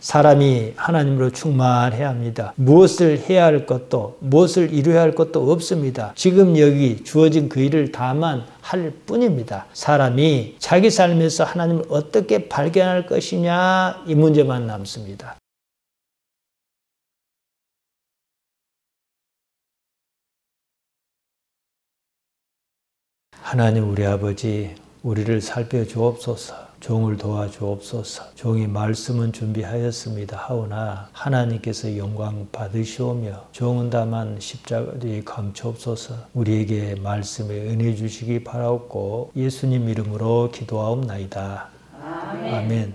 사람이 하나님으로 충만해야 합니다. 무엇을 해야 할 것도 무엇을 이루어야 할 것도 없습니다. 지금 여기 주어진 그 일을 다만 할 뿐입니다. 사람이 자기 삶에서 하나님을 어떻게 발견할 것이냐 이 문제만 남습니다. 하나님 우리 아버지, 우리를 살펴주옵소서. 종을 도와주옵소서. 종이 말씀은 준비하였습니다. 하오나 하나님께서 영광 받으시오며 종은 다만 십자가 뒤에 감추옵소서. 우리에게 말씀에 은혜 주시기 바라옵고 예수님 이름으로 기도하옵나이다. 아멘. 아멘.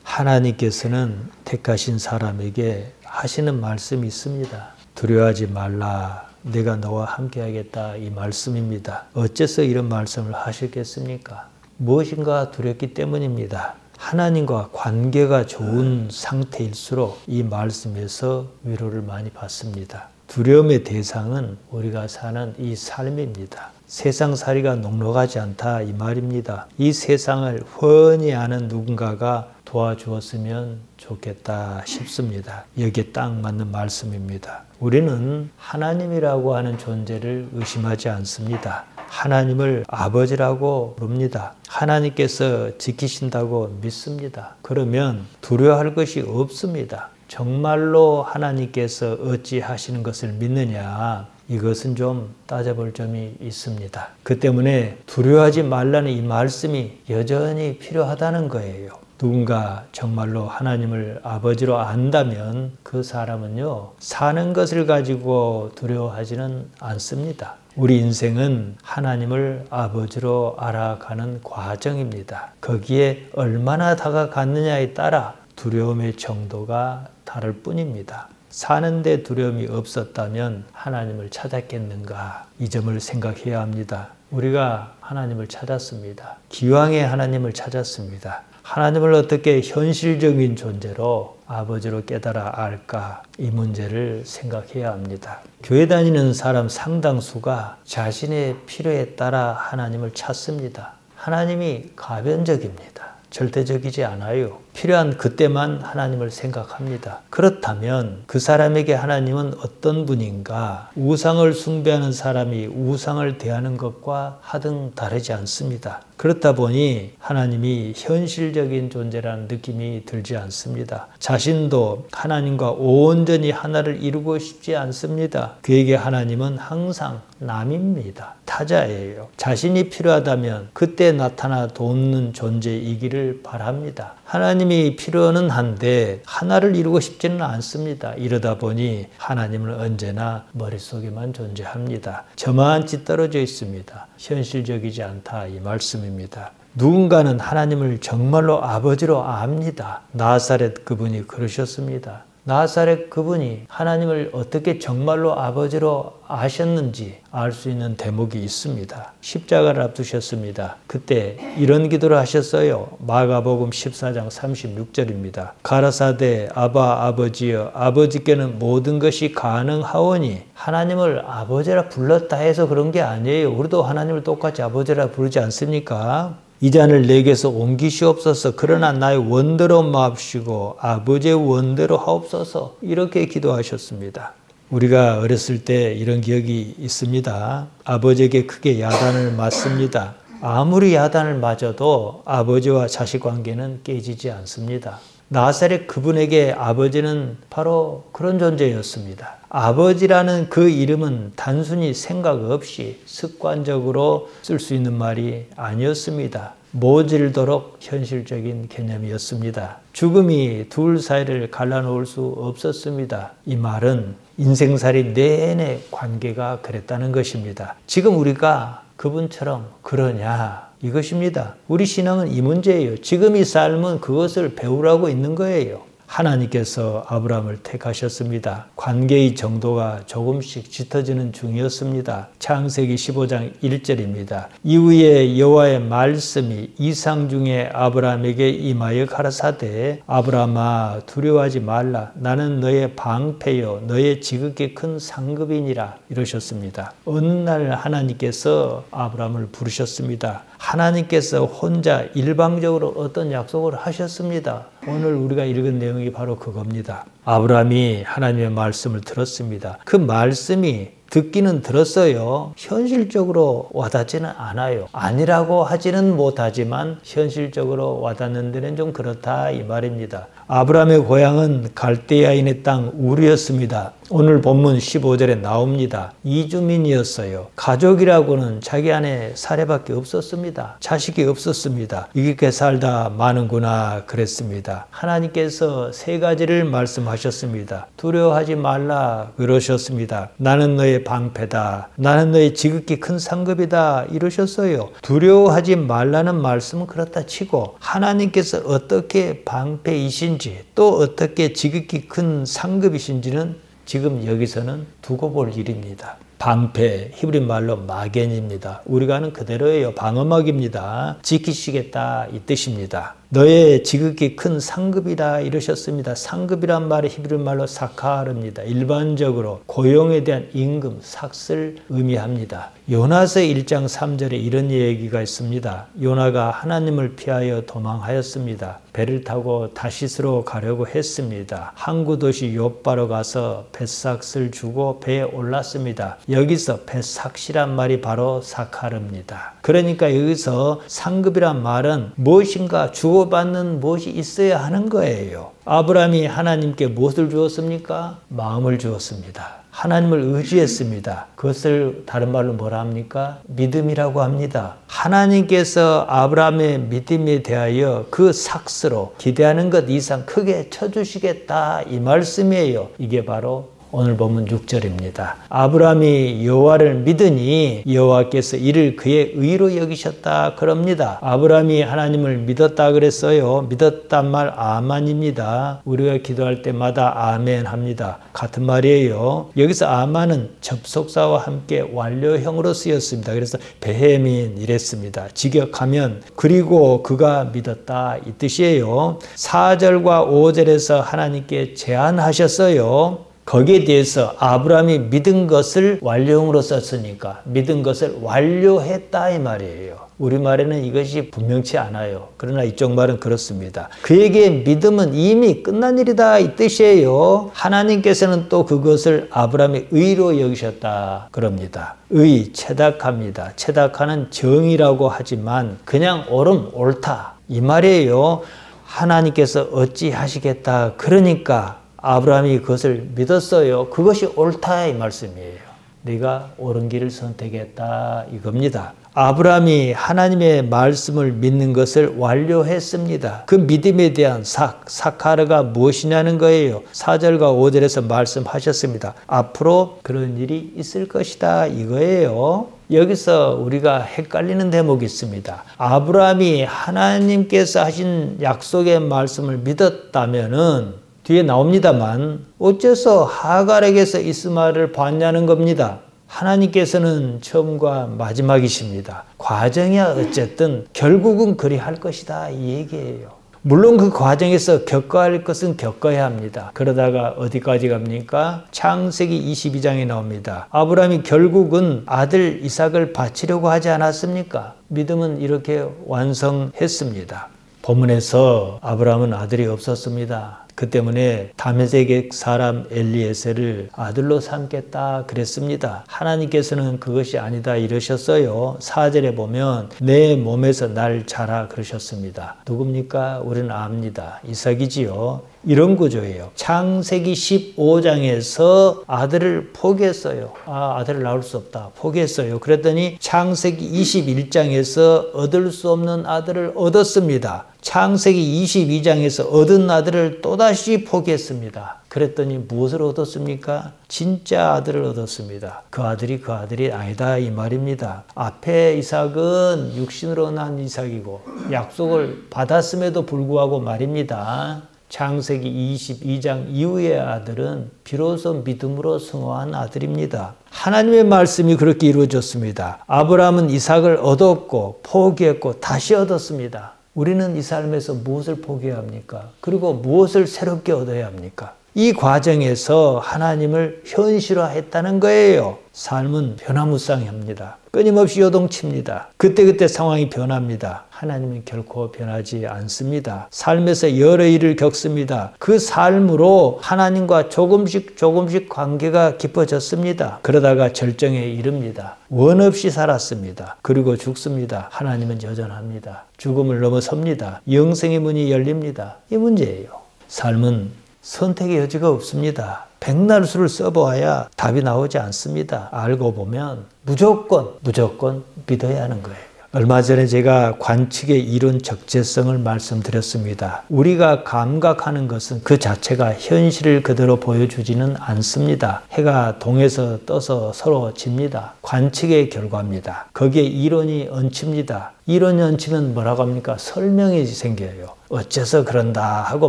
하나님께서는 택하신 사람에게 하시는 말씀이 있습니다. 두려워하지 말라. 내가 너와 함께 하겠다. 이 말씀입니다. 어째서 이런 말씀을 하셨겠습니까? 무엇인가 두렵기 때문입니다. 하나님과 관계가 좋은 상태일수록 이 말씀에서 위로를 많이 받습니다. 두려움의 대상은 우리가 사는 이 삶입니다. 세상살이가 녹록하지 않다 이 말입니다. 이 세상을 훤히 아는 누군가가 도와주었으면 좋겠다 싶습니다. 여기에 딱 맞는 말씀입니다. 우리는 하나님이라고 하는 존재를 의심하지 않습니다. 하나님을 아버지라고 부릅니다. 하나님께서 지키신다고 믿습니다. 그러면 두려워할 것이 없습니다. 정말로 하나님께서 어찌하시는 것을 믿느냐? 이것은 좀 따져볼 점이 있습니다. 그 때문에 두려워하지 말라는 이 말씀이 여전히 필요하다는 거예요. 누군가 정말로 하나님을 아버지로 안다면 그 사람은요, 사는 것을 가지고 두려워하지는 않습니다. 우리 인생은 하나님을 아버지로 알아가는 과정입니다. 거기에 얼마나 다가갔느냐에 따라 두려움의 정도가 다를 뿐입니다. 사는데 두려움이 없었다면 하나님을 찾았겠는가? 이 점을 생각해야 합니다. 우리가 하나님을 찾았습니다. 기왕에 하나님을 찾았습니다. 하나님을 어떻게 현실적인 존재로 아버지로 깨달아 알까? 이 문제를 생각해야 합니다. 교회 다니는 사람 상당수가 자신의 필요에 따라 하나님을 찾습니다. 하나님이 가변적입니다. 절대적이지 않아요. 필요한 그때만 하나님을 생각합니다. 그렇다면 그 사람에게 하나님은 어떤 분인가? 우상을 숭배하는 사람이 우상을 대하는 것과 하등 다르지 않습니다. 그렇다 보니 하나님이 현실적인 존재라는 느낌이 들지 않습니다. 자신도 하나님과 온전히 하나를 이루고 싶지 않습니다. 그에게 하나님은 항상 남입니다. 타자예요. 자신이 필요하다면 그때 나타나 돕는 존재이기를 바랍니다. 하나님이 필요는 한데 하나를 이루고 싶지는 않습니다. 이러다 보니 하나님은 언제나 머릿속에만 존재합니다. 저만치 떨어져 있습니다. 현실적이지 않다 이 말씀입니다. 누군가는 하나님을 정말로 아버지로 압니다. 나사렛 그분이 그러셨습니다. 나사렛 그분이 하나님을 어떻게 정말로 아버지로 아셨는지 알 수 있는 대목이 있습니다. 십자가를 앞두셨습니다. 그때 이런 기도를 하셨어요. 마가복음 14장 36절입니다. 가라사대 아바 아버지여 아버지께는 모든 것이 가능하오니 하나님을 아버지라 불렀다 해서 그런 게 아니에요. 우리도 하나님을 똑같이 아버지라 부르지 않습니까? 이 잔을 내게서 옮기시옵소서. 그러나 나의 원대로 마옵시고 아버지의 원대로 하옵소서. 이렇게 기도하셨습니다. 우리가 어렸을 때 이런 기억이 있습니다. 아버지에게 크게 야단을 맞습니다. 아무리 야단을 맞아도 아버지와 자식 관계는 깨지지 않습니다. 나사렛 그분에게 아버지는 바로 그런 존재였습니다. 아버지라는 그 이름은 단순히 생각 없이 습관적으로 쓸 수 있는 말이 아니었습니다. 모질도록 현실적인 개념이었습니다. 죽음이 둘 사이를 갈라놓을 수 없었습니다. 이 말은 인생살이 내내 관계가 그랬다는 것입니다. 지금 우리가 그분처럼 그러냐? 이것입니다. 우리 신앙은 이 문제예요. 지금 이 삶은 그것을 배우라고 있는 거예요. 하나님께서 아브라함을 택하셨습니다. 관계의 정도가 조금씩 짙어지는 중이었습니다. 창세기 15장 1절입니다. 이후에 여호와의 말씀이 이상 중에 아브라함에게 임하여 가라사대 아브라함아 두려워하지 말라. 나는 너의 방패요 너의 지극히 큰 상급이니라 이러셨습니다. 어느 날 하나님께서 아브라함을 부르셨습니다. 하나님께서 혼자 일방적으로 어떤 약속을 하셨습니다. 오늘 우리가 읽은 내용이 바로 그겁니다. 아브라함이 하나님의 말씀을 들었습니다. 그 말씀이 듣기는 들었어요. 현실적으로 와닿지는 않아요. 아니라고 하지는 못하지만 현실적으로 와닿는 데는 좀 그렇다 이 말입니다. 아브라함의 고향은 갈대아인의 땅 우르였습니다. 오늘 본문 15절에 나옵니다. 이주민이었어요. 가족이라고는 자기 안에 사례밖에 없었습니다. 자식이 없었습니다. 이렇게 살다 마는구나 그랬습니다. 하나님께서 세 가지를 말씀하셨습니다. 두려워하지 말라 그러셨습니다. 나는 너의 방패다. 나는 너의 지극히 큰 상급이다 이러셨어요. 두려워하지 말라는 말씀은 그렇다 치고 하나님께서 어떻게 방패이신지 또 어떻게 지극히 큰 상급이신지는 지금 여기서는 두고 볼 일입니다. 방패, 히브리 말로 마겐입니다. 우리가 아는 그대로예요. 방어막입니다. 지키시겠다 이 뜻입니다. 너의 지극히 큰 상급이다 이러셨습니다. 상급이란 말이 히브리 말로 사카르입니다. 일반적으로 고용에 대한 임금, 삭슬 의미합니다. 요나서 1장 3절에 이런 얘기가 있습니다. 요나가 하나님을 피하여 도망하였습니다. 배를 타고 다시스로 가려고 했습니다. 항구 도시 욥바로 가서 뱃삭을 주고 배에 올랐습니다. 여기서 뱃삭이란 말이 바로 사카르입니다. 그러니까 여기서 상급이란 말은 무엇인가 주고받는 무엇이 있어야 하는 거예요. 아브라함이 하나님께 무엇을 주었습니까? 마음을 주었습니다. 하나님을 의지했습니다. 그것을 다른 말로 뭐라 합니까? 믿음이라고 합니다. 하나님께서 아브라함의 믿음에 대하여 그 삭스로 기대하는 것 이상 크게 쳐주시겠다 이 말씀이에요. 이게 바로 오늘 본문 6절입니다. 아브라함이 여호와를 믿으니 여호와께서 이를 그의 의로 여기셨다 그럽니다. 아브라함이 하나님을 믿었다 그랬어요. 믿었단 말 아만입니다. 우리가 기도할 때마다 아멘 합니다. 같은 말이에요. 여기서 아만은 접속사와 함께 완료형으로 쓰였습니다. 그래서 베헤민 이랬습니다. 직역하면 그리고 그가 믿었다 이 뜻이에요. 4절과 5절에서 하나님께 제안하셨어요. 거기에 대해서 아브라함이 믿은 것을 완료형으로 썼으니까 믿은 것을 완료했다 이 말이에요. 우리말에는 이것이 분명치 않아요. 그러나 이쪽 말은 그렇습니다. 그에게 믿음은 이미 끝난 일이다 이 뜻이에요. 하나님께서는 또 그것을 아브라함의 의로 여기셨다 그럽니다. 의, 체닥합니다. 체닥하는 정의라고 하지만 그냥 옳음, 옳다 이 말이에요. 하나님께서 어찌 하시겠다 그러니까 아브라함이 그것을 믿었어요. 그것이 옳다 이 말씀이에요. 네가 옳은 길을 선택했다 이겁니다. 아브라함이 하나님의 말씀을 믿는 것을 완료했습니다. 그 믿음에 대한 사카르가 무엇이냐는 거예요. 4절과 5절에서 말씀하셨습니다. 앞으로 그런 일이 있을 것이다 이거예요. 여기서 우리가 헷갈리는 대목이 있습니다. 아브라함이 하나님께서 하신 약속의 말씀을 믿었다면은 뒤에 나옵니다만 어째서 하갈에게서 이스마엘을 봤냐는 겁니다. 하나님께서는 처음과 마지막이십니다. 과정이야 어쨌든 결국은 그리할 것이다 이 얘기예요. 물론 그 과정에서 겪어야 할 것은 겪어야 합니다. 그러다가 어디까지 갑니까? 창세기 22장에 나옵니다. 아브라함이 결국은 아들 이삭을 바치려고 하지 않았습니까? 믿음은 이렇게 완성했습니다. 본문에서 아브라함은 아들이 없었습니다. 그 때문에 다메섹의 사람 엘리에셀을 아들로 삼겠다 그랬습니다. 하나님께서는 그것이 아니다 이러셨어요. 4절에 보면 내 몸에서 날 자라 그러셨습니다. 누굽니까? 우리는 압니다. 이삭이지요. 이런 구조예요. 창세기 15장에서 아들을 포기했어요. 아들을 낳을 수 없다. 포기했어요. 그랬더니 창세기 21장에서 얻을 수 없는 아들을 얻었습니다. 창세기 22장에서 얻은 아들을 또다시 포기했습니다. 그랬더니 무엇을 얻었습니까? 진짜 아들을 얻었습니다. 그 아들이 아니다 이 말입니다. 앞에 이삭은 육신으로 난 이삭이고 약속을 받았음에도 불구하고 말입니다. 창세기 22장 이후의 아들은 비로소 믿음으로 승화한 아들입니다. 하나님의 말씀이 그렇게 이루어졌습니다. 아브라함은 이삭을 얻었고 포기했고 다시 얻었습니다. 우리는 이 삶에서 무엇을 포기해야 합니까? 그리고 무엇을 새롭게 얻어야 합니까? 이 과정에서 하나님을 현실화했다는 거예요. 삶은 변화무쌍합니다. 끊임없이 요동칩니다. 그때그때 상황이 변합니다. 하나님은 결코 변하지 않습니다. 삶에서 여러 일을 겪습니다. 그 삶으로 하나님과 조금씩 관계가 깊어졌습니다. 그러다가 절정에 이릅니다. 원 없이 살았습니다. 그리고 죽습니다. 하나님은 여전합니다. 죽음을 넘어섭니다. 영생의 문이 열립니다. 이 문제예요. 삶은 선택의 여지가 없습니다. 백날 수를 써보아야 답이 나오지 않습니다. 알고 보면 무조건 믿어야 하는 거예요. 얼마 전에 제가 관측의 이론 적재성을 말씀드렸습니다. 우리가 감각하는 것은 그 자체가 현실을 그대로 보여주지는 않습니다. 해가 동에서 떠서 서로 집니다. 관측의 결과입니다. 거기에 이론이 얹힙니다. 이론이 얹히면 뭐라고 합니까? 설명이 생겨요. 어째서 그런다 하고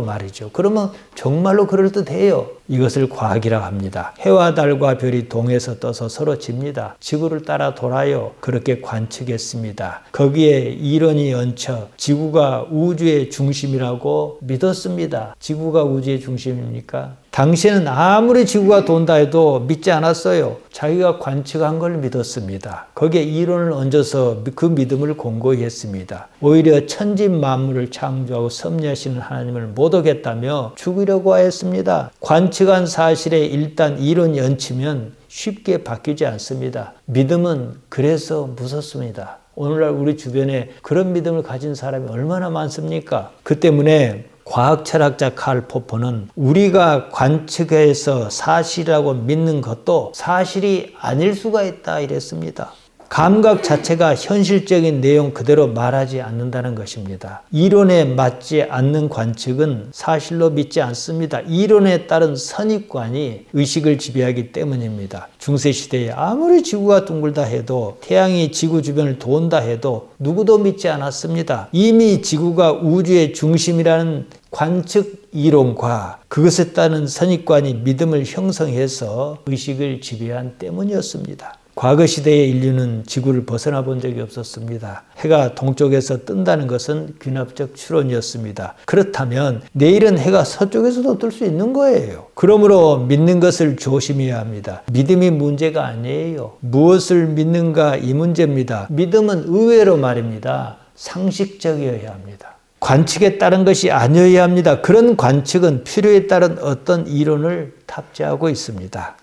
말이죠. 그러면 정말로 그럴듯해요. 이것을 과학이라고 합니다. 해와 달과 별이 동에서 떠서 서로 집니다. 지구를 따라 돌아요. 그렇게 관측했습니다. 거기에 이론이 얹혀 지구가 우주의 중심이라고 믿었습니다. 지구가 우주의 중심입니까? 당시에는 아무리 지구가 돈다 해도 믿지 않았어요. 자기가 관측한 걸 믿었습니다. 거기에 이론을 얹어서 그 믿음을 공고히 했습니다. 오히려 천지 만물을 창조하고 섭리하시는 하나님을 못 오겠다며 죽이려고 하였습니다. 관측한 사실에 일단 이론이 얹히면 쉽게 바뀌지 않습니다. 믿음은 그래서 무섭습니다. 오늘날 우리 주변에 그런 믿음을 가진 사람이 얼마나 많습니까? 그 때문에 과학 철학자 칼 포퍼는 우리가 관측해서 사실이라고 믿는 것도 사실이 아닐 수가 있다 이랬습니다. 감각 자체가 현실적인 내용 그대로 말하지 않는다는 것입니다. 이론에 맞지 않는 관측은 사실로 믿지 않습니다. 이론에 따른 선입관이 의식을 지배하기 때문입니다. 중세시대에 아무리 지구가 둥글다 해도 태양이 지구 주변을 돈다 해도 누구도 믿지 않았습니다. 이미 지구가 우주의 중심이라는 관측 이론과 그것에 따른 선입관이 믿음을 형성해서 의식을 지배한 때문이었습니다. 과거 시대의 인류는 지구를 벗어나 본 적이 없었습니다. 해가 동쪽에서 뜬다는 것은 귀납적 추론이었습니다. 그렇다면 내일은 해가 서쪽에서도 뜰 수 있는 거예요. 그러므로 믿는 것을 조심해야 합니다. 믿음이 문제가 아니에요. 무엇을 믿는가 이 문제입니다. 믿음은 의외로 말입니다. 상식적이어야 합니다. 관측에 따른 것이 아니어야 합니다. 그런 관측은 필요에 따른 어떤 이론을 탑재하고 있습니다.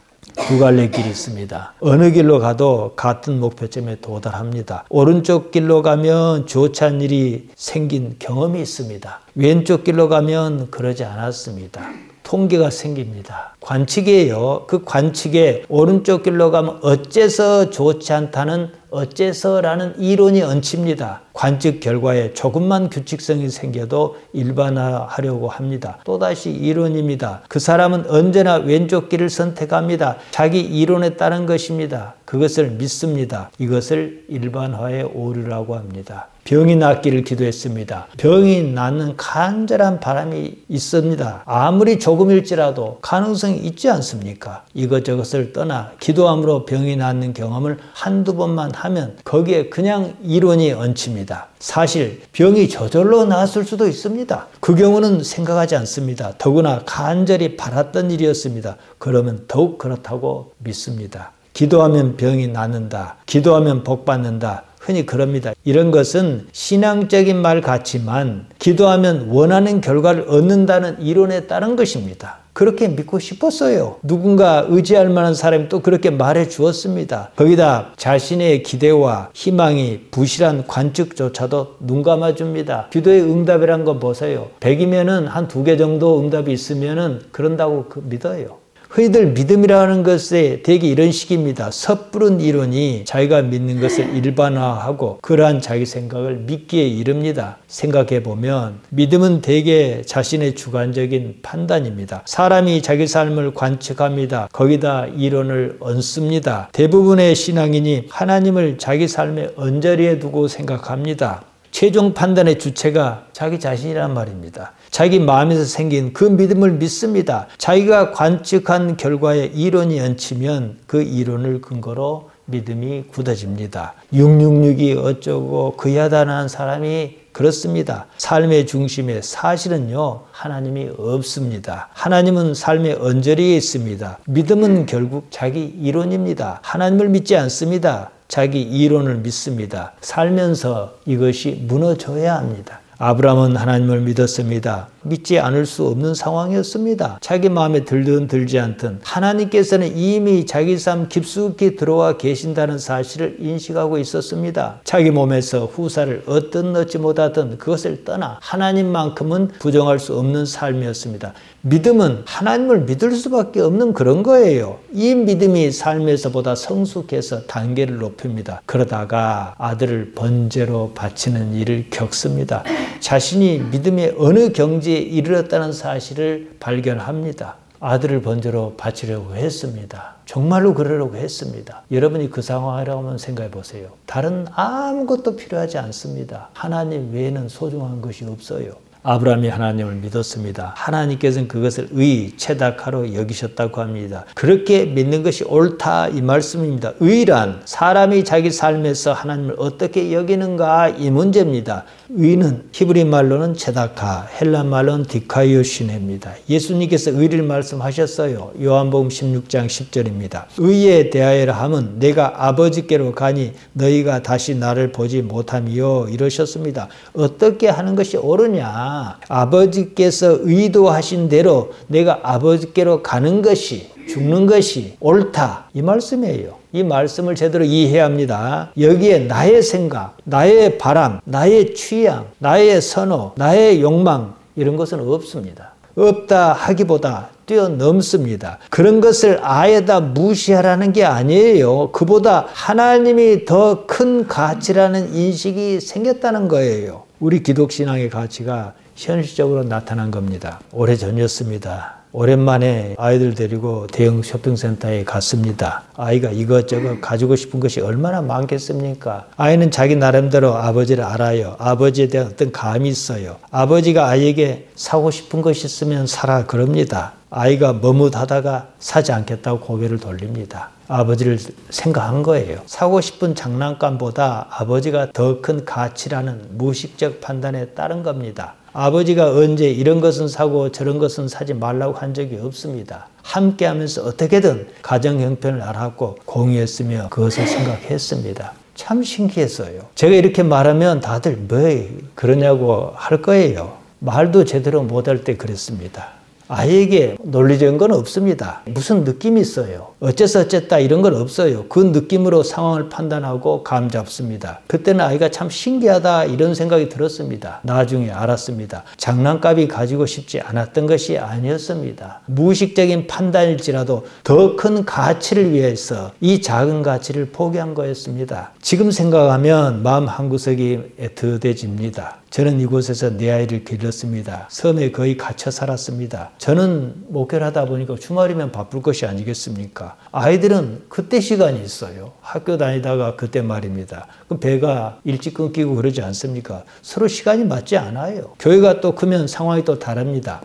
두 갈래 길이 있습니다. 어느 길로 가도 같은 목표점에 도달합니다. 오른쪽 길로 가면 좋지 않은 일이 생긴 경험이 있습니다. 왼쪽 길로 가면 그러지 않았습니다. 통계가 생깁니다. 관측이에요. 그 관측에 오른쪽 길로 가면 어째서 좋지 않다는 어째서라는 이론이 얹힙니다. 관측 결과에 조금만 규칙성이 생겨도 일반화하려고 합니다. 또다시 이론입니다. 그 사람은 언제나 왼쪽 길을 선택합니다. 자기 이론에 따른 것입니다. 그것을 믿습니다. 이것을 일반화의 오류라고 합니다. 병이 낫기를 기도했습니다. 병이 낫는 간절한 바람이 있습니다. 아무리 조금일지라도 가능성이 있지 않습니까? 이것저것을 떠나 기도함으로 병이 낫는 경험을 한두 번만 하면 거기에 그냥 이론이 얹힙니다. 사실 병이 저절로 나았을 수도 있습니다. 그 경우는 생각하지 않습니다. 더구나 간절히 바랐던 일이었습니다. 그러면 더욱 그렇다고 믿습니다. 기도하면 병이 낫는다. 기도하면 복 받는다. 흔히 그럽니다. 이런 것은 신앙적인 말 같지만 기도하면 원하는 결과를 얻는다는 이론에 따른 것입니다. 그렇게 믿고 싶었어요. 누군가 의지할 만한 사람이 또 그렇게 말해 주었습니다. 거기다 자신의 기대와 희망이 부실한 관측조차도 눈 감아줍니다. 기도의 응답이란 거 보세요. 100이면은 한 2개 정도 응답이 있으면은 그런다고 믿어요. 흔히들 믿음이라는 것에 대개 이런 식입니다. 섣부른 이론이 자기가 믿는 것을 일반화하고 그러한 자기 생각을 믿기에 이릅니다. 생각해보면 믿음은 대개 자신의 주관적인 판단입니다. 사람이 자기 삶을 관측합니다. 거기다 이론을 얹습니다. 대부분의 신앙인이 하나님을 자기 삶의 언저리에 두고 생각합니다. 최종 판단의 주체가 자기 자신이란 말입니다. 자기 마음에서 생긴 그 믿음을 믿습니다. 자기가 관측한 결과에 이론이 얹히면 그 이론을 근거로 믿음이 굳어집니다. 666이 어쩌고 그야다라는 사람이 그렇습니다. 삶의 중심에 사실은요, 하나님이 없습니다. 하나님은 삶의 언저리에 있습니다. 믿음은 결국 자기 이론입니다. 하나님을 믿지 않습니다. 자기 이론을 믿습니다. 살면서 이것이 무너져야 합니다. 아브라함은 하나님을 믿었습니다. 믿지 않을 수 없는 상황이었습니다. 자기 마음에 들든 들지 않든 하나님께서는 이미 자기 삶 깊숙이 들어와 계신다는 사실을 인식하고 있었습니다. 자기 몸에서 후사를 얻든 얻지 못하든 그것을 떠나 하나님만큼은 부정할 수 없는 삶이었습니다. 믿음은 하나님을 믿을 수밖에 없는 그런 거예요. 이 믿음이 삶에서보다 성숙해서 단계를 높입니다. 그러다가 아들을 번제로 바치는 일을 겪습니다. 자신이 믿음의 어느 경지에 이르렀다는 사실을 발견합니다. 아들을 번제로 바치려고 했습니다. 정말로 그러려고 했습니다. 여러분이 그 상황이라고 한번 생각해 보세요. 다른 아무것도 필요하지 않습니다. 하나님 외에는 소중한 것이 없어요. 아브라함이 하나님을 믿었습니다. 하나님께서는 그것을 의체닥하로 여기셨다고 합니다. 그렇게 믿는 것이 옳다 이 말씀입니다. 의란 사람이 자기 삶에서 하나님을 어떻게 여기는가 이 문제입니다. 의는 히브리 말로는 체다카, 헬라 말로는 디카이오시네입니다. 예수님께서 의를 말씀하셨어요. 요한복음 16장 10절입니다. 의에 대하여라 함은 내가 아버지께로 가니 너희가 다시 나를 보지 못함이요 이러셨습니다. 어떻게 하는 것이 옳으냐? 아버지께서 의도하신 대로 내가 아버지께로 가는 것이 죽는 것이 옳다 이 말씀이에요. 이 말씀을 제대로 이해해야 합니다. 여기에 나의 생각, 나의 바람, 나의 취향, 나의 선호, 나의 욕망 이런 것은 없습니다. 없다 하기보다 뛰어넘습니다. 그런 것을 아예 다 무시하라는 게 아니에요. 그보다 하나님이 더 큰 가치라는 인식이 생겼다는 거예요. 우리 기독신앙의 가치가 현실적으로 나타난 겁니다. 오래전이었습니다. 오랜만에 아이들 데리고 대형 쇼핑센터에 갔습니다. 아이가 이것저것 가지고 싶은 것이 얼마나 많겠습니까? 아이는 자기 나름대로 아버지를 알아요. 아버지에 대한 어떤 감이 있어요. 아버지가 아이에게 사고 싶은 것이 있으면 사라 그럽니다. 아이가 머뭇하다가 사지 않겠다고 고개를 돌립니다. 아버지를 생각한 거예요. 사고 싶은 장난감보다 아버지가 더 큰 가치라는 무의식적 판단에 따른 겁니다. 아버지가 언제 이런 것은 사고 저런 것은 사지 말라고 한 적이 없습니다. 함께 하면서 어떻게든 가정 형편을 알았고 공유했으며 그것을 생각했습니다. 참 신기했어요. 제가 이렇게 말하면 다들 왜 그러냐고 할 거예요. 말도 제대로 못할 때 그랬습니다. 아이에게 논리적인 건 없습니다. 무슨 느낌이 있어요. 어째서 어쨌다 이런 건 없어요. 그 느낌으로 상황을 판단하고 감 잡습니다. 그때는 아이가 참 신기하다 이런 생각이 들었습니다. 나중에 알았습니다. 장난감이 가지고 싶지 않았던 것이 아니었습니다. 무의식적인 판단일지라도 더 큰 가치를 위해서 이 작은 가치를 포기한 거였습니다. 지금 생각하면 마음 한구석이 애틋해집니다. 저는 이곳에서 내 아이를 길렀습니다. 섬에 거의 갇혀 살았습니다. 저는 목회를 하다 보니까 주말이면 바쁠 것이 아니겠습니까? 아이들은 그때 시간이 있어요. 학교 다니다가 그때 말입니다. 그럼 배가 일찍 끊기고 그러지 않습니까? 서로 시간이 맞지 않아요. 교회가 또 크면 상황이 또 다릅니다.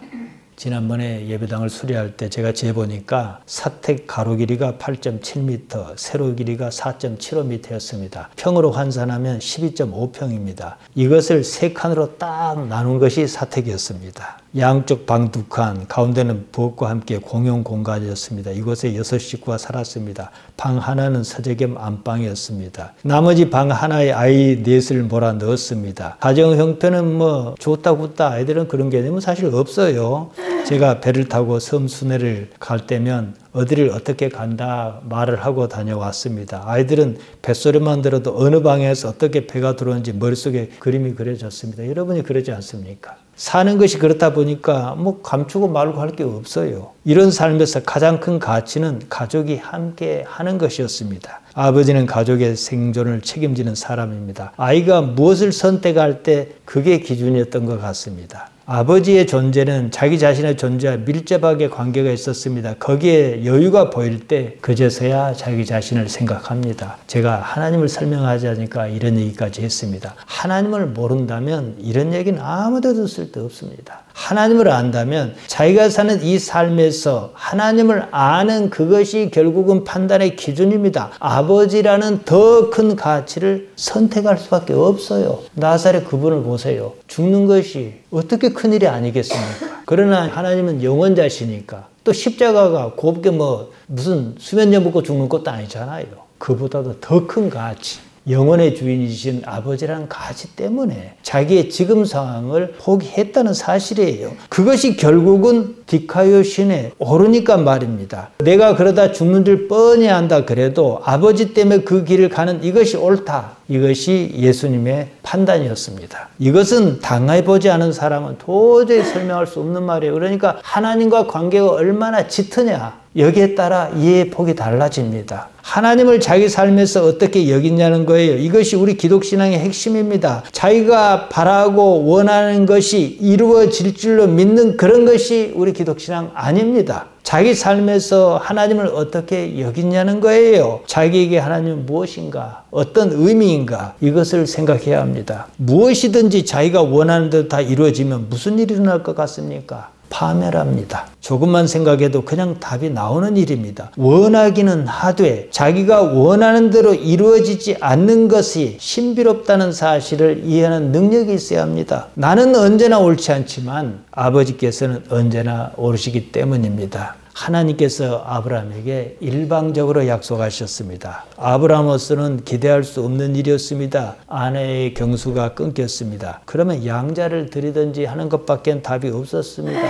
지난번에 예배당을 수리할 때 제가 재보니까 사택 가로 길이가 8.7m, 세로 길이가 4.75m였습니다. 평으로 환산하면 12.5평입니다. 이것을 세 칸으로 딱 나눈 것이 사택이었습니다. 양쪽 방 2칸, 가운데는 부엌과 함께 공용 공간이었습니다. 이곳에 6식구가 살았습니다. 방 하나는 서재 겸 안방이었습니다. 나머지 방 하나에 아이 넷을 몰아 넣었습니다. 가정 형편은 뭐 좋다 굿다 아이들은 그런 개념은 사실 없어요. 제가 배를 타고 섬 순회를 갈 때면 어디를 어떻게 간다 말을 하고 다녀왔습니다. 아이들은 뱃소리만 들어도 어느 방에서 어떻게 배가 들어오는지 머릿속에 그림이 그려졌습니다. 여러분이 그러지 않습니까? 사는 것이 그렇다 보니까 뭐 감추고 말고 할 게 없어요. 이런 삶에서 가장 큰 가치는 가족이 함께 하는 것이었습니다. 아버지는 가족의 생존을 책임지는 사람입니다. 아이가 무엇을 선택할 때 그게 기준이었던 것 같습니다. 아버지의 존재는 자기 자신의 존재와 밀접하게 관계가 있었습니다. 거기에 여유가 보일 때 그제서야 자기 자신을 생각합니다. 제가 하나님을 설명하자니까 이런 얘기까지 했습니다. 하나님을 모른다면 이런 얘기는 아무데도 쓸데없습니다. 하나님을 안다면 자기가 사는 이 삶에서 하나님을 아는 그것이 결국은 판단의 기준입니다. 아버지라는 더 큰 가치를 선택할 수밖에 없어요. 나사렛 그분을 보세요. 죽는 것이 어떻게 큰일이 아니겠습니까? 그러나 하나님은 영원자시니까 또 십자가가 곱게 무슨 수면제 먹고 죽는 것도 아니잖아요. 그보다도 더 큰 가치, 영원의 주인이신 아버지라는 가치 때문에 자기의 지금 상황을 포기했다는 사실이에요. 그것이 결국은 디카요 신에 오르니까 말입니다. 내가 그러다 죽는 줄 뻔히 안다 그래도 아버지 때문에 그 길을 가는 이것이 옳다. 이것이 예수님의 판단이었습니다. 이것은 당해보지 않은 사람은 도저히 설명할 수 없는 말이에요. 그러니까 하나님과 관계가 얼마나 짙으냐, 여기에 따라 이해의 폭이 달라집니다. 하나님을 자기 삶에서 어떻게 여기냐는 거예요. 이것이 우리 기독신앙의 핵심입니다. 자기가 바라고 원하는 것이 이루어질 줄로 믿는 그런 것이 우리 기독신앙 아닙니다. 자기 삶에서 하나님을 어떻게 여기냐는 거예요. 자기에게 하나님은 무엇인가, 어떤 의미인가, 이것을 생각해야 합니다. 무엇이든지 자기가 원하는 대로 다 이루어지면 무슨 일이 일어날 것 같습니까? 파멸합니다. 조금만 생각해도 그냥 답이 나오는 일입니다. 원하기는 하되 자기가 원하는 대로 이루어지지 않는 것이 신비롭다는 사실을 이해하는 능력이 있어야 합니다. 나는 언제나 옳지 않지만 아버지께서는 언제나 옳으시기 때문입니다. 하나님께서 아브라함에게 일방적으로 약속하셨습니다. 아브라함으로서는 기대할 수 없는 일이었습니다. 아내의 경수가 끊겼습니다. 그러면 양자를 드리든지 하는 것밖에 답이 없었습니다.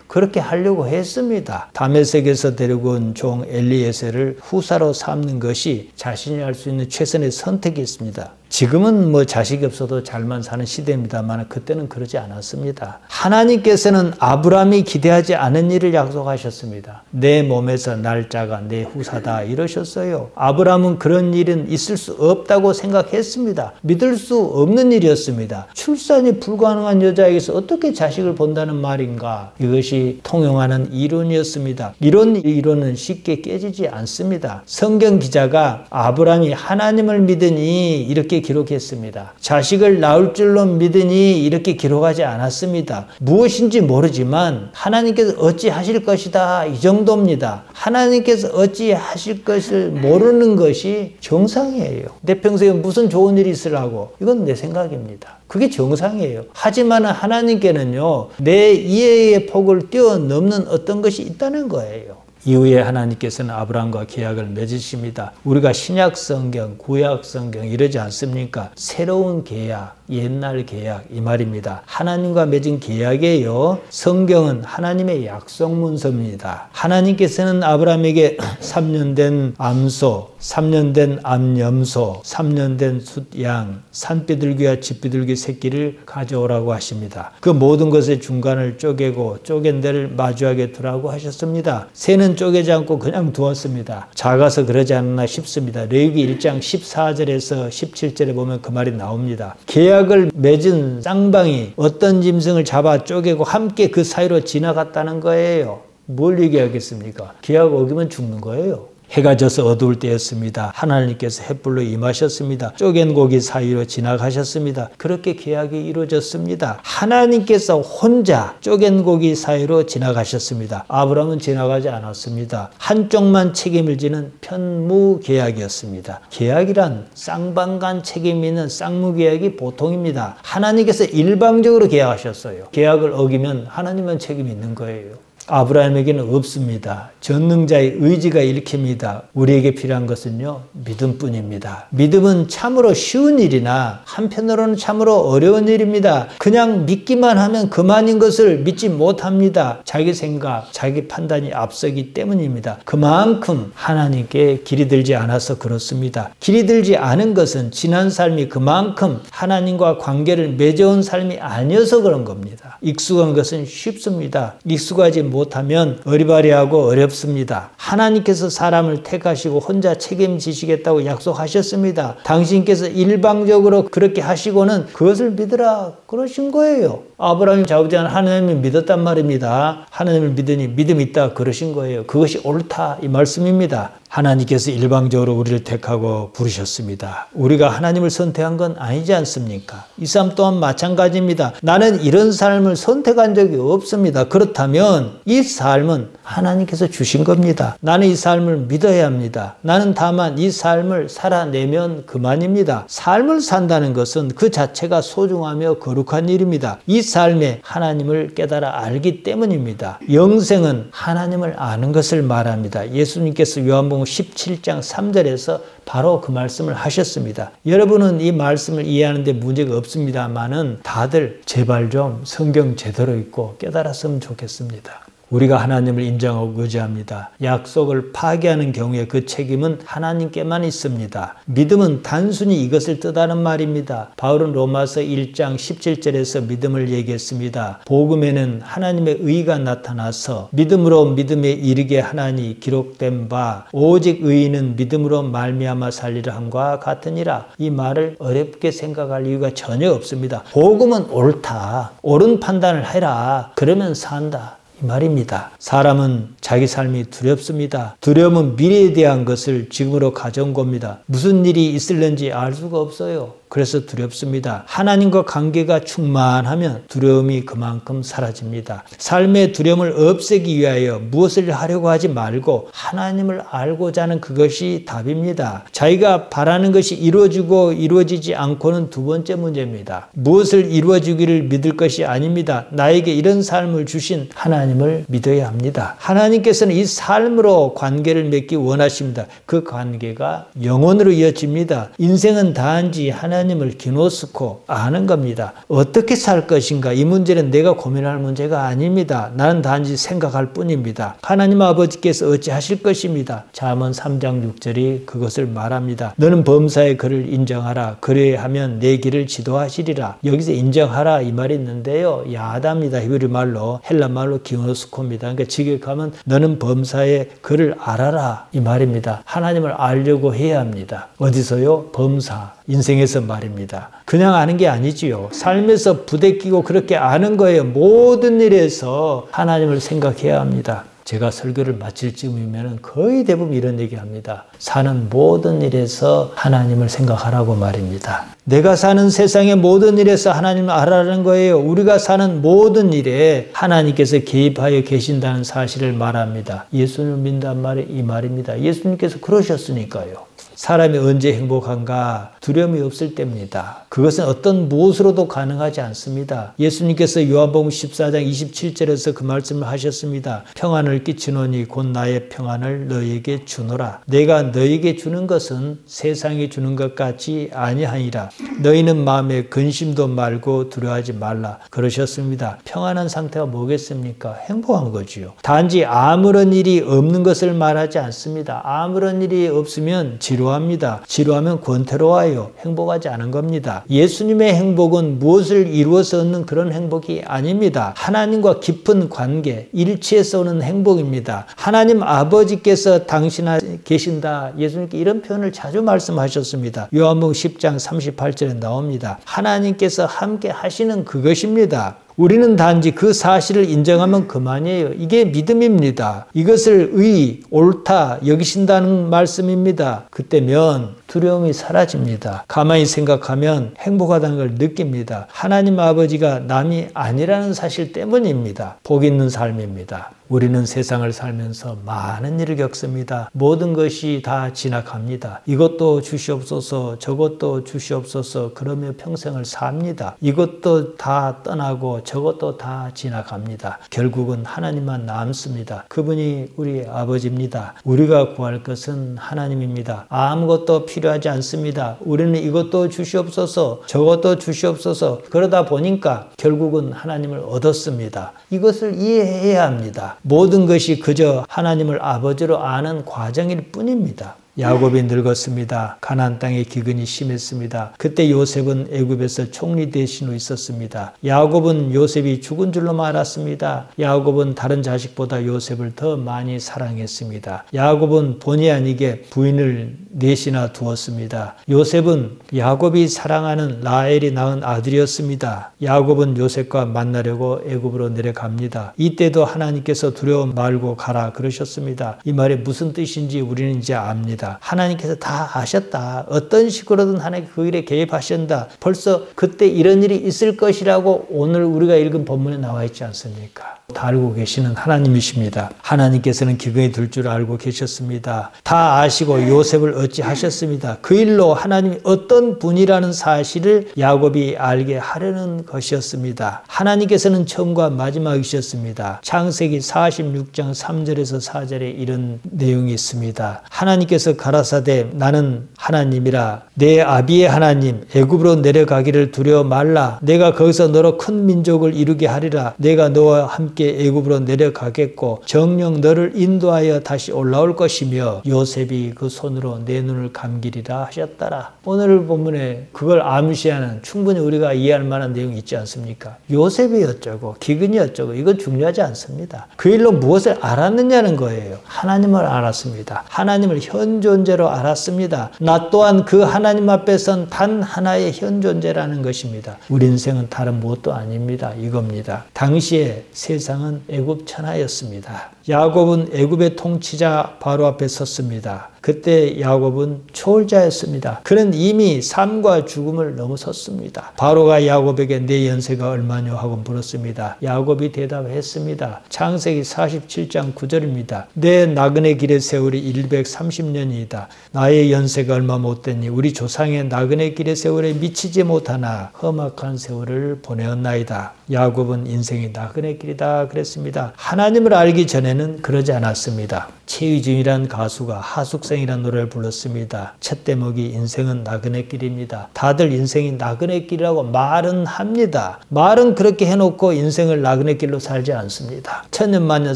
그렇게 하려고 했습니다. 다메섹에서 데리고 온 종 엘리에셀을 후사로 삼는 것이 자신이 할 수 있는 최선의 선택이었습니다. 지금은 자식이 없어도 잘만 사는 시대입니다만 그때는 그러지 않았습니다. 하나님께서는 아브라함이 기대하지 않은 일을 약속하셨습니다. 내 몸에서 날짜가 내 후사다 이러셨어요. 아브라함은 그런 일은 있을 수 없다고 생각했습니다. 믿을 수 없는 일이었습니다. 출산이 불가능한 여자에게서 어떻게 자식을 본다는 말인가? 이것이 통용하는 이론이었습니다. 이런 이론은 쉽게 깨지지 않습니다. 성경 기자가 아브라함이 하나님을 믿으니 이렇게 기록했습니다. 자식을 낳을 줄로 믿으니 이렇게 기록하지 않았습니다. 무엇인지 모르지만 하나님께서 어찌 하실 것이다 이 정도입니다. 하나님께서 어찌 하실 것을 모르는 것이 정상이에요. 내 평생에 무슨 좋은 일이 있으라고, 이건 내 생각입니다. 그게 정상이에요. 하지만 하나님께는요, 내 이해의 폭을 뛰어넘는 어떤 것이 있다는 거예요. 이후에 하나님께서는 아브라함과 계약을 맺으십니다. 우리가 신약 성경, 구약 성경 이러지 않습니까? 새로운 계약, 옛날 계약 이 말입니다. 하나님과 맺은 계약이에요. 성경은 하나님의 약속 문서입니다. 하나님께서는 아브라함에게 3년 된 암소, 3년 된 암염소, 3년 된 숫양, 산비둘기와 집비둘기 새끼를 가져오라고 하십니다. 그 모든 것의 중간을 쪼개고 쪼갠 데를 마주하게 두라고 하셨습니다. 새는 쪼개지 않고 그냥 두었습니다. 작아서 그러지 않나 싶습니다. 레위기 1장 14절에서 17절에 보면 그 말이 나옵니다. 계약을 맺은 쌍방이 어떤 짐승을 잡아 쪼개고 함께 그 사이로 지나갔다는 거예요. 뭘 얘기하겠습니까? 계약 어기면 죽는 거예요. 해가 져서 어두울 때였습니다. 하나님께서 햇불로 임하셨습니다. 쪼갠 고기 사이로 지나가셨습니다. 그렇게 계약이 이루어졌습니다. 하나님께서 혼자 쪼갠 고기 사이로 지나가셨습니다. 아브라함은 지나가지 않았습니다. 한쪽만 책임을 지는 편무계약이었습니다. 계약이란 쌍방 간 책임이 있는 쌍무계약이 보통입니다. 하나님께서 일방적으로 계약하셨어요. 계약을 어기면 하나님은 책임이 있는 거예요. 아브라함에게는 없습니다. 전능자의 의지가 일킵니다. 우리에게 필요한 것은요, 믿음뿐입니다. 믿음은 참으로 쉬운 일이나 한편으로는 참으로 어려운 일입니다. 그냥 믿기만 하면 그만인 것을 믿지 못합니다. 자기 생각, 자기 판단이 앞서기 때문입니다. 그만큼 하나님께 길이 들지 않아서 그렇습니다. 길이 들지 않은 것은 지난 삶이 그만큼 하나님과 관계를 맺어온 삶이 아니어서 그런 겁니다. 익숙한 것은 쉽습니다. 익숙하지 못하면 어리바리하고 어렵습니다. 하나님께서 사람을 택하시고 혼자 책임지시겠다고 약속하셨습니다. 당신께서 일방적으로 그렇게 하시고는 그것을 믿으라 그러신 거예요. 아브라함이 좌우지간 하나님을 믿었단 말입니다. 하나님을 믿으니 믿음이 있다 그러신 거예요. 그것이 옳다 이 말씀입니다. 하나님께서 일방적으로 우리를 택하고 부르셨습니다. 우리가 하나님을 선택한 건 아니지 않습니까? 이 삶 또한 마찬가지입니다. 나는 이런 삶을 선택한 적이 없습니다. 그렇다면 이 삶은 하나님께서 주신 겁니다. 나는 이 삶을 믿어야 합니다. 나는 다만 이 삶을 살아내면 그만입니다. 삶을 산다는 것은 그 자체가 소중하며 거룩한 일입니다. 이 삶에 하나님을 깨달아 알기 때문입니다. 영생은 하나님을 아는 것을 말합니다. 예수님께서 요한복음 17장 3절에서 바로 그 말씀을 하셨습니다. 여러분은 이 말씀을 이해하는 데 문제가 없습니다만은 다들 제발 좀 성경 제대로 읽고 깨달았으면 좋겠습니다. 우리가 하나님을 인정하고 의지합니다. 약속을 파기하는 경우에 그 책임은 하나님께만 있습니다. 믿음은 단순히 이것을 뜻하는 말입니다. 바울은 로마서 1장 17절에서 믿음을 얘기했습니다. 복음에는 하나님의 의가 나타나서 믿음으로 믿음에 이르게 하나니 기록된 바 오직 의인은 믿음으로 말미암아 살리라 함과 같으니라. 이 말을 어렵게 생각할 이유가 전혀 없습니다. 복음은 옳다. 옳은 판단을 해라. 그러면 산다. 이 말입니다. 사람은 자기 삶이 두렵습니다. 두려움은 미래에 대한 것을 지금으로 가져온 겁니다. 무슨 일이 있을는지 알 수가 없어요. 그래서 두렵습니다. 하나님과 관계가 충만하면 두려움이 그만큼 사라집니다. 삶의 두려움을 없애기 위하여 무엇을 하려고 하지 말고 하나님을 알고자 하는 그것이 답입니다. 자기가 바라는 것이 이루어지고 이루어지지 않고는 두 번째 문제입니다. 무엇을 이루어지기를 믿을 것이 아닙니다. 나에게 이런 삶을 주신 하나님을 믿어야 합니다. 하나님께서는 이 삶으로 관계를 맺기 원하십니다. 그 관계가 영원으로 이어집니다. 인생은 단지 하나님을 기노스코 아는 겁니다. 어떻게 살 것인가? 이 문제는 내가 고민할 문제가 아닙니다. 나는 단지 생각할 뿐입니다. 하나님 아버지께서 어찌 하실 것입니다. 잠언 3장 6절이 그것을 말합니다. 너는 범사의 그를 인정하라. 그래야하면 내 길을 지도하시리라. 여기서 인정하라 이 말이 있는데요. 야다입니다. 히브리 말로 헬라 말로 기노스코입니다. 그러니까 직역하면 너는 범사의 그를 알아라 이 말입니다. 하나님을 알려고 해야 합니다. 어디서요? 범사. 인생에서 말입니다. 그냥 아는 게 아니지요. 삶에서 부대끼고 그렇게 아는 거예요. 모든 일에서 하나님을 생각해야 합니다. 제가 설교를 마칠 쯤이면 거의 대부분 이런 얘기합니다. 사는 모든 일에서 하나님을 생각하라고 말입니다. 내가 사는 세상의 모든 일에서 하나님을 알아라는 거예요. 우리가 사는 모든 일에 하나님께서 개입하여 계신다는 사실을 말합니다. 예수님을 믿는다는 말이 이 말입니다. 예수님께서 그러셨으니까요. 사람이 언제 행복한가? 두려움이 없을 때입니다. 그것은 어떤 무엇으로도 가능하지 않습니다. 예수님께서 요한복음 14장 27절에서 그 말씀을 하셨습니다. 평안을 끼치노니 곧 나의 평안을 너희에게 주노라. 내가 너희에게 주는 것은 세상이 주는 것 같이 아니하니라. 너희는 마음에 근심도 말고 두려워하지 말라. 그러셨습니다. 평안한 상태가 뭐겠습니까? 행복한 거지요. 단지 아무런 일이 없는 것을 말하지 않습니다. 아무런 일이 없으면 지루합니다. 지루하면 권태로워요. 행복하지 않은 겁니다. 예수님의 행복은 무엇을 이루어서 얻는 그런 행복이 아닙니다. 하나님과 깊은 관계, 일치해서 오는 행복입니다. 하나님 아버지께서 당신 안에 계신다. 예수님께 이런 표현을 자주 말씀하셨습니다. 요한복음 10장 38절에 나옵니다. 하나님께서 함께 하시는 그것입니다. 우리는 단지 그 사실을 인정하면 그만이에요. 이게 믿음입니다. 이것을 의, 옳다 여기신다는 말씀입니다. 그때면 두려움이 사라집니다. 가만히 생각하면 행복하다는 걸 느낍니다. 하나님 아버지가 남이 아니라는 사실 때문입니다. 복 있는 삶입니다. 우리는 세상을 살면서 많은 일을 겪습니다. 모든 것이 다 지나갑니다. 이것도 주시옵소서, 저것도 주시옵소서 그러며 평생을 삽니다. 이것도 다 떠나고 저것도 다 지나갑니다. 결국은 하나님만 남습니다. 그분이 우리 아버지입니다. 우리가 구할 것은 하나님입니다. 아무것도 필요하지 않습니다. 우리는 이것도 주시옵소서, 저것도 주시옵소서 그러다 보니까 결국은 하나님을 얻었습니다. 이것을 이해해야 합니다. 모든 것이 그저 하나님을 아버지로 아는 과정일 뿐입니다. 야곱이 늙었습니다. 가나안 땅에 기근이 심했습니다. 그때 요셉은 애굽에서 총리 대신으로 있었습니다. 야곱은 요셉이 죽은 줄로만 알았습니다. 야곱은 다른 자식보다 요셉을 더 많이 사랑했습니다. 야곱은 본의 아니게 부인을 넷이나 두었습니다. 요셉은 야곱이 사랑하는 라헬이 낳은 아들이었습니다. 야곱은 요셉과 만나려고 애굽으로 내려갑니다. 이때도 하나님께서 두려워 말고 가라 그러셨습니다. 이 말이 무슨 뜻인지 우리는 이제 압니다. 하나님께서 다 아셨다. 어떤 식으로든 하나님 그 일에 개입하신다. 벌써 그때 이런 일이 있을 것이라고 오늘 우리가 읽은 본문에 나와 있지 않습니까? 다 알고 계시는 하나님이십니다. 하나님께서는 기근이 들 줄 알고 계셨습니다. 다 아시고 요셉을 어찌하셨습니다. 그 일로 하나님이 어떤 분이라는 사실을 야곱이 알게 하려는 것이었습니다. 하나님께서는 처음과 마지막이셨습니다. 창세기 46장 3절에서 4절에 이런 내용이 있습니다. 하나님께서 가라사대 나는 하나님이라 내 아비의 하나님 애굽으로 내려가기를 두려워 말라. 내가 거기서 너로 큰 민족을 이루게 하리라. 내가 너와 함께 애굽으로 내려가겠고 정녕 너를 인도하여 다시 올라올 것이며 요셉이 그 손으로 내 눈을 감기리라 하셨더라. 오늘 본문에 그걸 암시하는 충분히 우리가 이해할 만한 내용이 있지 않습니까? 요셉이 어쩌고 기근이 어쩌고 이건 중요하지 않습니다. 그 일로 무엇을 알았느냐는 거예요. 하나님을 알았습니다. 하나님을 현 존재로 알았습니다. 나 또한 그 하나님 앞에 선 단 하나의 현 존재라는 것입니다. 우리 인생은 다른 무엇도 아닙니다. 이겁니다. 당시에 세상은 애굽 천하였습니다. 야곱은 애굽의 통치자 바로 앞에 섰습니다. 그때 야곱은 초월자였습니다. 그는 이미 삶과 죽음을 넘어섰습니다. 바로가 야곱에게 내 연세가 얼마냐 하고 물었습니다. 야곱이 대답했습니다. 창세기 47장 9절입니다. 내 나그네 길의 세월이 130년이다. 나의 연세가 얼마 못되니 우리 조상의 나그네 길의 세월에 미치지 못하나 험악한 세월을 보내었나이다. 야곱은 인생이 나그네 길이다 그랬습니다. 하나님을 알기 전에는 그러지 않았습니다. 최유진이란 가수가 하숙생이라는 노래를 불렀습니다. 첫 대목이 인생은 나그네 길입니다. 다들 인생이 나그네 길이라고 말은 합니다. 말은 그렇게 해놓고 인생을 나그네 길로 살지 않습니다. 천년만년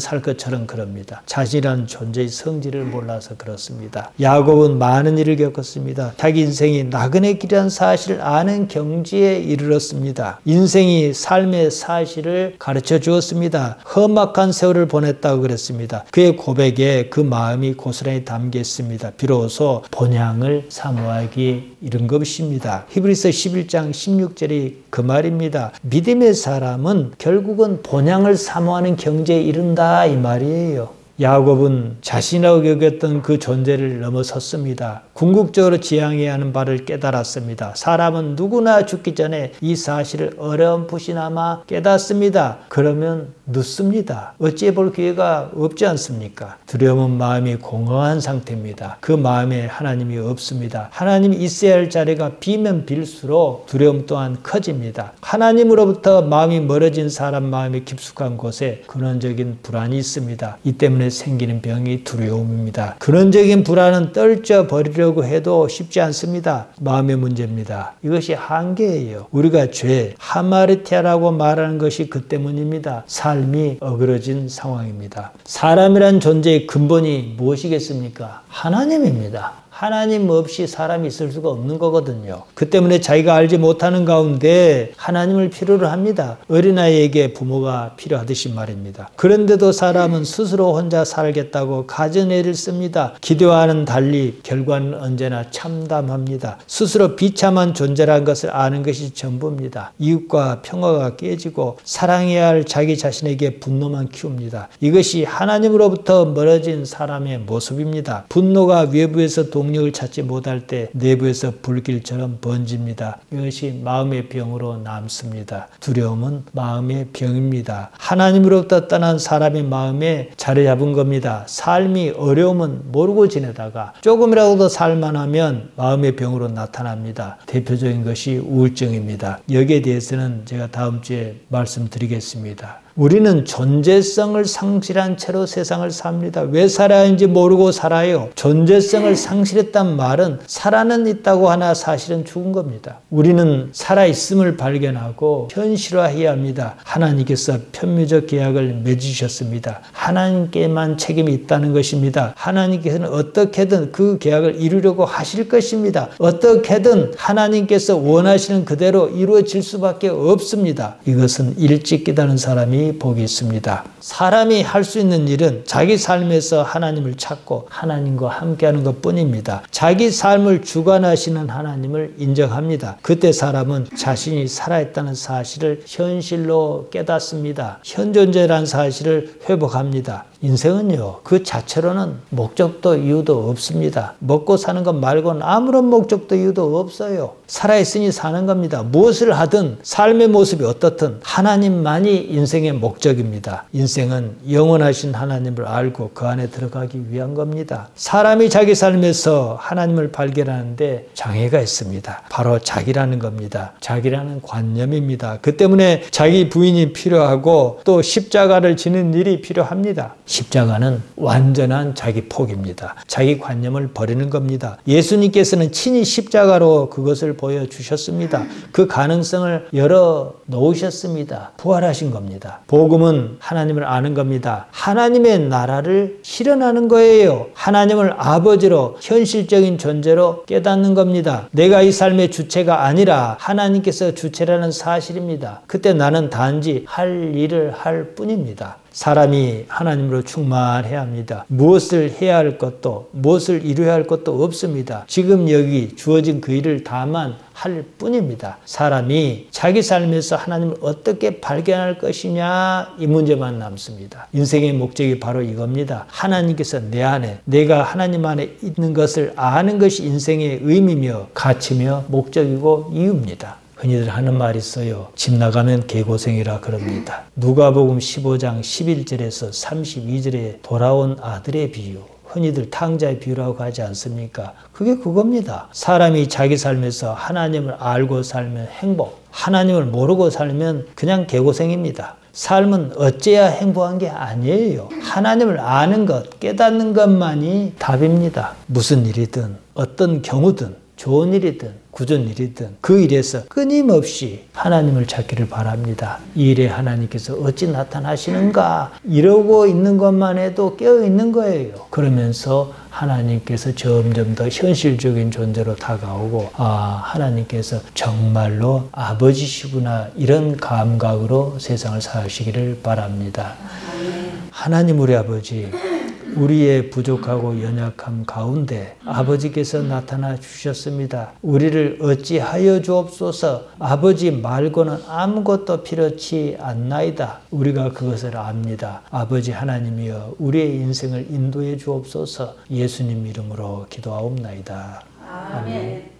살 것처럼 그럽니다. 자신이라는 존재의 성질을 몰라서 그렇습니다. 야곱은 많은 일을 겪었습니다. 자기 인생이 나그네 길이라는 사실을 아는 경지에 이르렀습니다. 인생이 삶의 사실을 가르쳐 주었습니다. 험악한 세월을 보냈다고 그랬습니다. 그의 고백에 그 마음이 고스란히 담겨 있습니다. 비로소 본향을 사모하기 이른 것입니다. 히브리서 11장 16절이 그 말입니다. 믿음의 사람은 결국은 본향을 사모하는 경지에 이른다 이 말이에요. 야곱은 자신이라고 여겼던 그 존재를 넘어섰습니다. 궁극적으로 지향해야 하는 바를 깨달았습니다. 사람은 누구나 죽기 전에 이 사실을 어렴풋이나마 깨닫습니다. 그러면 늦습니다. 어찌해 볼 기회가 없지 않습니까? 두려움은 마음이 공허한 상태입니다. 그 마음에 하나님이 없습니다. 하나님이 있어야 할 자리가 비면 빌수록 두려움 또한 커집니다. 하나님으로부터 마음이 멀어진 사람 마음이 깊숙한 곳에 근원적인 불안이 있습니다. 이 때문에 생기는 병이 두려움입니다. 근원적인 불안은 떨쳐버리려고 해도 쉽지 않습니다. 마음의 문제입니다. 이것이 한계예요. 우리가 죄, 하마르티아라고 말하는 것이 그 때문입니다. 삶이 어그러진 상황입니다. 사람이란 존재의 근본이 무엇이겠습니까? 하나님입니다. 하나님 없이 사람이 있을 수가 없는 거거든요. 그 때문에 자기가 알지 못하는 가운데 하나님을 필요로 합니다. 어린아이에게 부모가 필요하듯이 말입니다. 그런데도 사람은 스스로 혼자 살겠다고 가정애를 씁니다. 기대와는 달리 결과는 언제나 참담합니다. 스스로 비참한 존재라는 것을 아는 것이 전부입니다. 이웃과 평화가 깨지고 사랑해야 할 자기 자신에게 분노만 키웁니다. 이것이 하나님으로부터 멀어진 사람의 모습입니다. 분노가 외부에서 동력을 찾지 못할 때 내부에서 불길처럼 번집니다. 이것이 마음의 병으로 남습니다. 두려움은 마음의 병입니다. 하나님으로부터 떠난 사람의 마음에 자리 잡은 겁니다. 삶이 어려움은 모르고 지내다가 조금이라도 더 살만하면 마음의 병으로 나타납니다. 대표적인 것이 우울증입니다. 여기에 대해서는 제가 다음 주에 말씀드리겠습니다. 우리는 존재성을 상실한 채로 세상을 삽니다. 왜 살아야 하는지 모르고 살아요. 존재성을 상실했단 말은 살아는 있다고 하나 사실은 죽은 겁니다. 우리는 살아있음을 발견하고 현실화해야 합니다. 하나님께서 편미적 계약을 맺으셨습니다. 하나님께만 책임이 있다는 것입니다. 하나님께서는 어떻게든 그 계약을 이루려고 하실 것입니다. 어떻게든 하나님께서 원하시는 그대로 이루어질 수밖에 없습니다. 이것은 일찍 깨달은 사람이 복이 있습니다. 사람이 할 수 있는 일은 자기 삶에서 하나님을 찾고 하나님과 함께하는 것뿐입니다. 자기 삶을 주관하시는 하나님을 인정합니다. 그때 사람은 자신이 살아있다는 사실을 현실로 깨닫습니다. 현존재라는 사실을 회복합니다. 인생은요, 그 자체로는 목적도 이유도 없습니다. 먹고 사는 것 말고는 아무런 목적도 이유도 없어요. 살아있으니 사는 겁니다. 무엇을 하든 삶의 모습이 어떻든 하나님만이 인생의 목적입니다. 인생은 영원하신 하나님을 알고 그 안에 들어가기 위한 겁니다. 사람이 자기 삶에서 하나님을 발견하는데 장애가 있습니다. 바로 자기라는 겁니다. 자기라는 관념입니다. 그 때문에 자기 부인이 필요하고 또 십자가를 지는 일이 필요합니다. 십자가는 완전한 자기 포기입니다. 자기 관념을 버리는 겁니다. 예수님께서는 친히 십자가로 그것을 보여주셨습니다. 그 가능성을 열어 놓으셨습니다. 부활하신 겁니다. 복음은 하나님을 아는 겁니다. 하나님의 나라를 실현하는 거예요. 하나님을 아버지로 현실적인 존재로 깨닫는 겁니다. 내가 이 삶의 주체가 아니라 하나님께서 주체라는 사실입니다. 그때 나는 단지 할 일을 할 뿐입니다. 사람이 하나님으로 충만해야 합니다. 무엇을 해야 할 것도 무엇을 이루어야 할 것도 없습니다. 지금 여기 주어진 그 일을 다만 할 뿐입니다. 사람이 자기 삶에서 하나님을 어떻게 발견할 것이냐 이 문제만 남습니다. 인생의 목적이 바로 이겁니다. 하나님께서 내 안에 내가 하나님 안에 있는 것을 아는 것이 인생의 의미며 가치며 목적이고 이유입니다. 흔히들 하는 말이 있어요. 집 나가면 개고생이라 그럽니다. 누가복음 15장 11절에서 32절에 돌아온 아들의 비유. 흔히들 탕자의 비유라고 하지 않습니까? 그게 그겁니다. 사람이 자기 삶에서 하나님을 알고 살면 행복, 하나님을 모르고 살면 그냥 개고생입니다. 삶은 어째야 행복한 게 아니에요. 하나님을 아는 것, 깨닫는 것만이 답입니다. 무슨 일이든 어떤 경우든 좋은 일이든 굳은 일이든 그 일에서 끊임없이 하나님을 찾기를 바랍니다. 이 일에 하나님께서 어찌 나타나시는가 이러고 있는 것만 해도 깨어있는 거예요. 그러면서 하나님께서 점점 더 현실적인 존재로 다가오고 하나님께서 정말로 아버지시구나 이런 감각으로 세상을 사시기를 바랍니다. 하나님 우리 아버지, 우리의 부족하고 연약함 가운데 아버지께서 나타나 주셨습니다. 우리를 어찌하여 주옵소서. 아버지 말고는 아무것도 필요치 않나이다. 우리가 그것을 압니다. 아버지 하나님이여 우리의 인생을 인도해 주옵소서. 예수님 이름으로 기도하옵나이다. 아멘.